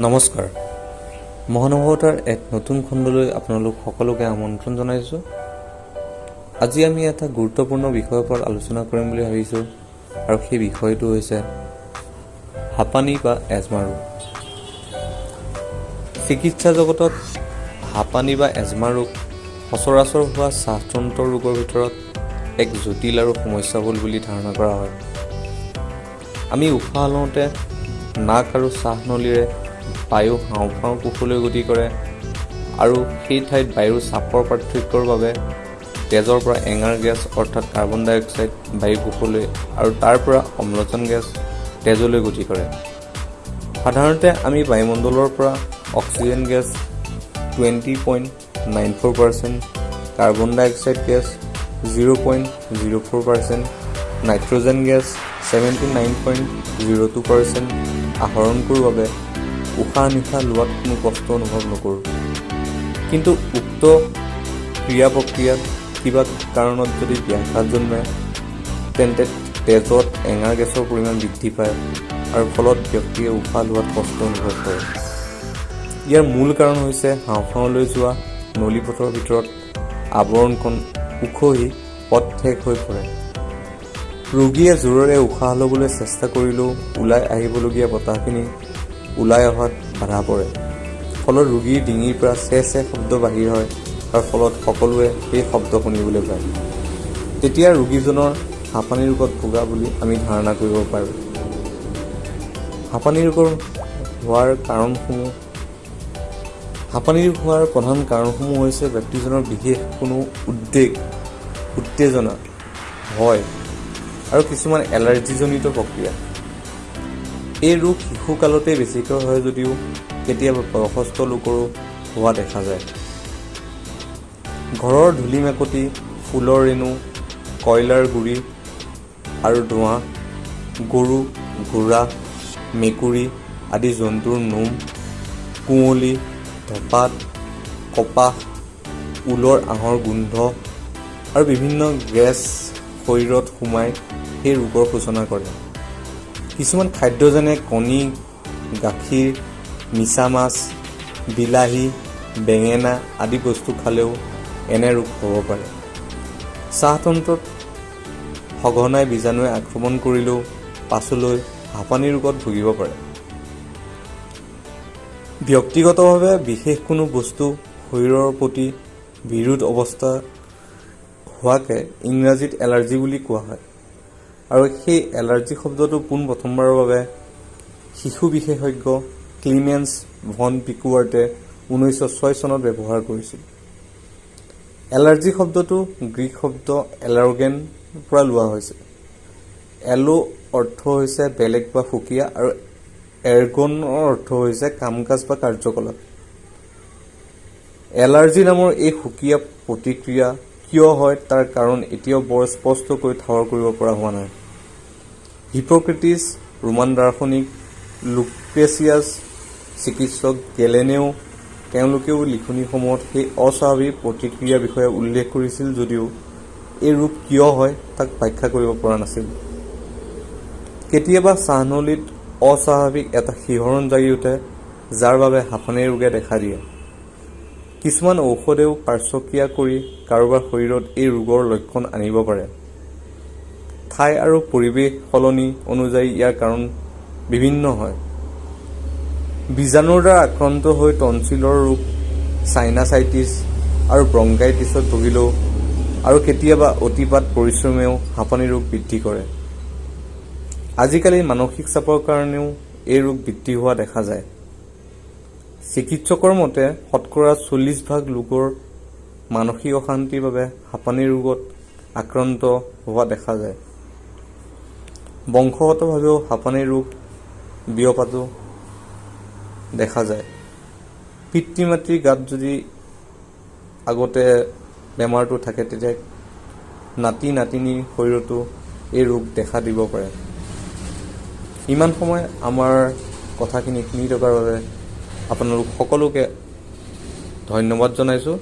নমস্কাৰ, মহানুভৱতাৰ এক নতুন খণ্ডলৈ আপোনালোক সকলোকে আমন্ত্ৰণ জনাইছোঁ। আজি আমি এটা গুৰুত্বপূৰ্ণ বিষয়ৰ ওপৰত আলোচনা কৰিম বুলি ভাবিছোঁ, আৰু সেই বিষয়টো হৈছে হাঁপানি বা এজমা ৰোগ। চিকিৎসা জগতত হাঁপানি বা এজমা ৰোগ সচৰাচৰ হোৱা শ্বাসতন্ত্ৰৰ ৰোগৰ ভিতৰত এক জটিল আৰু সমস্যাবহুল বুলি ধাৰণা কৰা হয়। আমি উশাহ লওঁতে নাক আৰু শ্বাসনলীৰে বায়ু হাওঁফাওৰ কোষলৈ গতি কৰে, আৰু সেই ঠাইত বায়ুৰ চাপৰ পাৰ্থক্যৰ বাবে তেজৰ পৰা এঙাৰ গেছ অৰ্থাৎ কাৰ্বন ডাই অক্সাইড বায়ু কোষলৈ আৰু তাৰ পৰা অম্লজান গেছ তেজলৈ গতি কৰে। সাধাৰণতে আমি বায়ুমণ্ডলৰ পৰা অক্সিজেন গেছ 20.94%, কাৰ্বন ডাই অক্সাইড গেছ 0.04%, নাইট্ৰজেন গেছ 79.02% আহৰণ কৰোঁ বাবে উশাহ নিশাহ লোৱাত কোনো কষ্ট অনুভৱ নকৰোঁ। কিন্তু উক্ত ক্ৰিয়া প্ৰক্ৰিয়াত কিবা কাৰণত যদি ব্যাঘাত জন্মে, তেন্তে তেজত এঙাৰ গেছৰ পৰিমাণ বৃদ্ধি পায় আৰু ফলত ব্যক্তিয়ে উশাহ লোৱাত কষ্ট অনুভৱ কৰে। ইয়াৰ মূল কাৰণ হৈছে হাওঁফাওলৈ যোৱা নলীপথৰ ভিতৰত আৱৰণখন উখহি পথ ঠেক হৈ পৰে। ৰোগীয়ে জোৰেৰে উশাহ ল'বলৈ চেষ্টা কৰিলেও ওলাই আহিবলগীয়া বতাহখিনি ওলাই অহাত বাধা পৰে। ফলত ৰোগীৰ ডিঙিৰ পৰা চে চে শব্দ বাহিৰ হয়, আৰু ফলত সকলোৱে সেই শব্দ শুনিবলৈ পায়। তেতিয়া ৰোগীজনৰ হাঁপানি ৰোগত ভোগা বুলি আমি ধাৰণা কৰিব পাৰোঁ। হাঁপানি ৰোগ হোৱাৰ প্ৰধান কাৰণসমূহ হৈছে ব্যক্তিজনৰ বিশেষ কোনো উত্তেজনা, ভয় আৰু কিছুমান এলাৰ্জিজনিত প্ৰক্ৰিয়া। এই ৰোগ শিশুকালতে বেছিকৈ হয় যদিও কেতিয়াবা বয়সস্থ লোকৰো হোৱা দেখা যায়। ঘৰৰ ধূলি মেকটি, ফুলৰ ৰেণু, কয়লাৰ গুৰি আৰু ধোঁৱা, গৰু, ঘোঁৰা, মেকুৰী আদি জন্তুৰ নোম, কুঁৱলী, ধঁপাত, কপাহ, উলৰ আহৰ গোন্ধ আৰু বিভিন্ন গেছ শৰীৰত সোমাই সেই ৰোগৰ সূচনা কৰে। কিছুমান খাদ্য যেনে কণী, গাখীৰ, মিছা মাছ, বিলাহী, বেঙেনা আদি বস্তু খালেও এনে ৰোগ হ'ব পাৰে। শ্বাসতন্ত্ৰত সঘনাই বীজাণুৱে আক্ৰমণ কৰিলেও পাছলৈ হাঁপানি ৰোগত ভুগিব পাৰে। ব্যক্তিগতভাৱে বিশেষ কোনো বস্তু শৰীৰৰ প্ৰতি বিৰোধ অৱস্থা হোৱাকে ইংৰাজীত এলাৰ্জি বুলি কোৱা হয়, আৰু সেই এলাৰ্জি শব্দটো পোনপ্ৰথমবাৰৰ বাবে শিশু বিশেষজ্ঞ ক্লিমেন্স ভন পিকুৱাৰ্টে 1906 চনত ব্যৱহাৰ কৰিছিল। এলাৰ্জি শব্দটো গ্ৰীক শব্দ এলাৰ্গেন পৰা লোৱা হৈছে। এলো অৰ্থ হৈছে বেলেগ বা সুকীয়া, আৰু এৰ্গনৰ অৰ্থ হৈছে কাম-কাজ বা কাৰ্যকলাপ। এলাৰ্জি নামৰ এই সুকীয়া প্ৰতিক্ৰিয়া কিয় হয় তাৰ কাৰণ এতিয়াও বৰ স্পষ্টকৈ ঠাৱৰ কৰিব পৰা হোৱা নাই। হিপ'ক্ৰেটিছ, ৰোমান দাৰ্শনিক লুক্ৰেচিয়াছ, চিকিৎসক গেলেনেও তেওঁলোকেও লিখনিসমূহত সেই অস্বাভাৱিক প্ৰতিক্ৰিয়াৰ বিষয়ে উল্লেখ কৰিছিল যদিও এই ৰোগ কিয় হয় তাক ব্যাখ্যা কৰিব পৰা নাছিল। কেতিয়াবা শ্বাসনলীত অস্বাভাৱিক এটা শিহৰণ জাগি উঠে, যাৰ বাবে হাঁপানি ৰোগে দেখা দিয়ে। কিছুমান ঔষধেও পাৰ্শ্বক্ৰিয়া কৰি কাৰোবাৰ শৰীৰত এই ৰোগৰ লক্ষণ আনিব পাৰে। ঠাই আৰু পৰিৱেশ সলনি অনুযায়ী ইয়াৰ কাৰণ বিভিন্ন হয়। বীজাণুৰ দ্বাৰা আক্ৰান্ত হৈ টনচিলৰ ৰোগ, চাইনাচাইটিছ আৰু ব্ৰংকাইটিছত ভুগিলেও আৰু কেতিয়াবা অতিপাত পৰিশ্ৰমেও হাঁপানি ৰোগ বৃদ্ধি কৰে। আজিকালি মানসিক চাপৰ কাৰণেও এই ৰোগ বৃদ্ধি হোৱা দেখা যায়। চিকিৎসকৰ মতে শতকৰা 40% লোকৰ মানসিক অশান্তিৰ বাবে হাঁপানি ৰোগত আক্ৰান্ত হোৱা দেখা যায়। বংশগতভাৱেও হাঁপানি ৰোগ বিয়পাটো দেখা যায়। পিতৃ মাতৃৰ গাত যদি আগতে বেমাৰটো থাকে, তেতিয়া নাতি নাতিনীৰ শৰীৰতো এই ৰোগ দেখা দিব পাৰে। ইমান সময় আমাৰ কথাখিনি শুনি থকাৰ বাবে আপোনালোক সকলোকে ধন্যবাদ জনাইছোঁ।